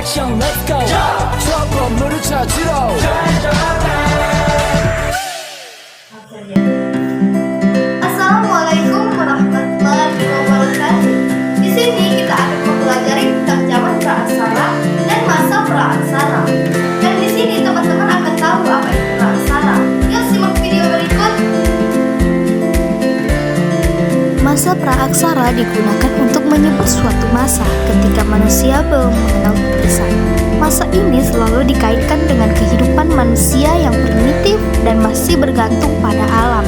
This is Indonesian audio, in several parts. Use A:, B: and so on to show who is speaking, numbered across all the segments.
A: action let's go 추억 건물을 찾으러
B: Assalamualaikum warahmatullahi wabarakatuh. Di sini kita akan mempelajari tentang zaman praaksara dan masa praaksara. Dan di sini teman-teman akan tahu apa itu praaksara. Yuk simak video berikut.
C: Masa praaksara digunakan untuk menyebut suatu masa ketika manusia belum mengenal tulisan. Masa ini selalu dikaitkan dengan kehidupan manusia yang primitif dan masih bergantung pada alam.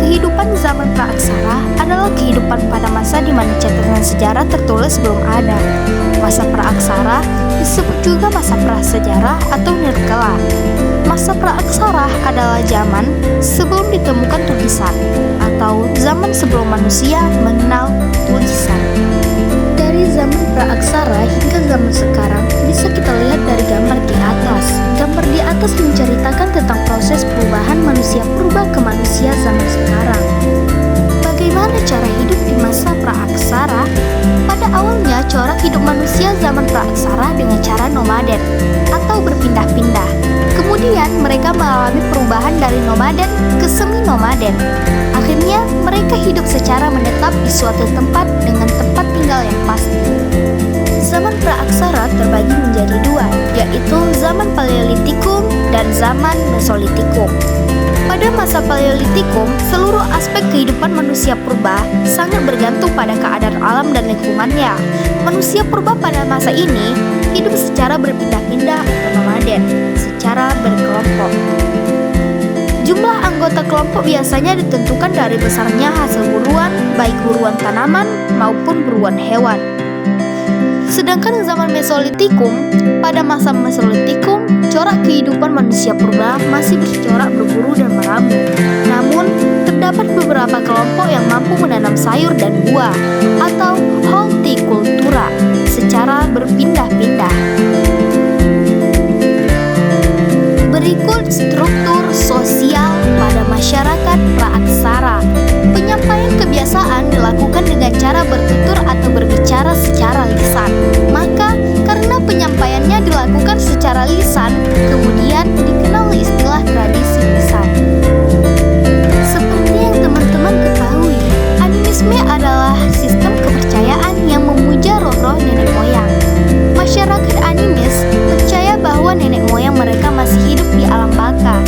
C: Kehidupan zaman praaksara adalah kehidupan pada masa di mana catatan sejarah tertulis belum ada. Masa praaksara disebut juga masa prasejarah atau nirkala. Masa praaksara adalah zaman sebelum ditemukan tulisan atau zaman sebelum manusia mengenal tulisan. Dari zaman praaksara hingga zaman sekarang bisa kita lihat dari gambar di atas. Gambar di atas menceritakan tentang proses perubahan manusia purba ke manusia zaman sekarang. Bagaimana cara hidup di masa praaksara? Pada awalnya corak hidup manusia zaman praaksara dengan cara nomaden atau berpindah-pindah. Kemudian mereka mengalami perubahan dari nomaden ke semi-nomaden. Akhirnya mereka hidup secara menetap di suatu tempat dengan tempat tinggal yang pasti. Zaman praaksara terbagi menjadi dua, yaitu zaman Paleolitikum dan zaman Mesolitikum. Pada masa Paleolitikum, seluruh aspek kehidupan manusia purba sangat bergantung pada keadaan alam dan lingkungannya. Manusia purba pada masa ini hidup secara berpindah-pindah atau nomaden, secara berkelompok. Jumlah anggota kelompok biasanya ditentukan dari besarnya hasil buruan, baik buruan tanaman maupun buruan hewan. Sedangkan zaman Mesolitikum, pada masa Mesolitikum, corak kehidupan manusia purba masih bercorak berburu dan meramu. Namun, terdapat beberapa kelompok yang mampu menanam sayur dan buah, atau hortikultura, secara berpindah-pindah. Berikut struktur sosial pada masyarakat praaksara. Penyampaian kebiasaan dilakukan dengan cara bertutur atau berbicara secara lisan. Maka, karena penyampaiannya dilakukan secara lisan, kemudian dikenal istilah tradisi lisan. Seperti yang teman-teman ketahui, animisme adalah sistem kepercayaan yang memuja roh-roh nenek moyang. Masyarakat animis percaya bahwa nenek moyang mereka masih hidup di alam baka.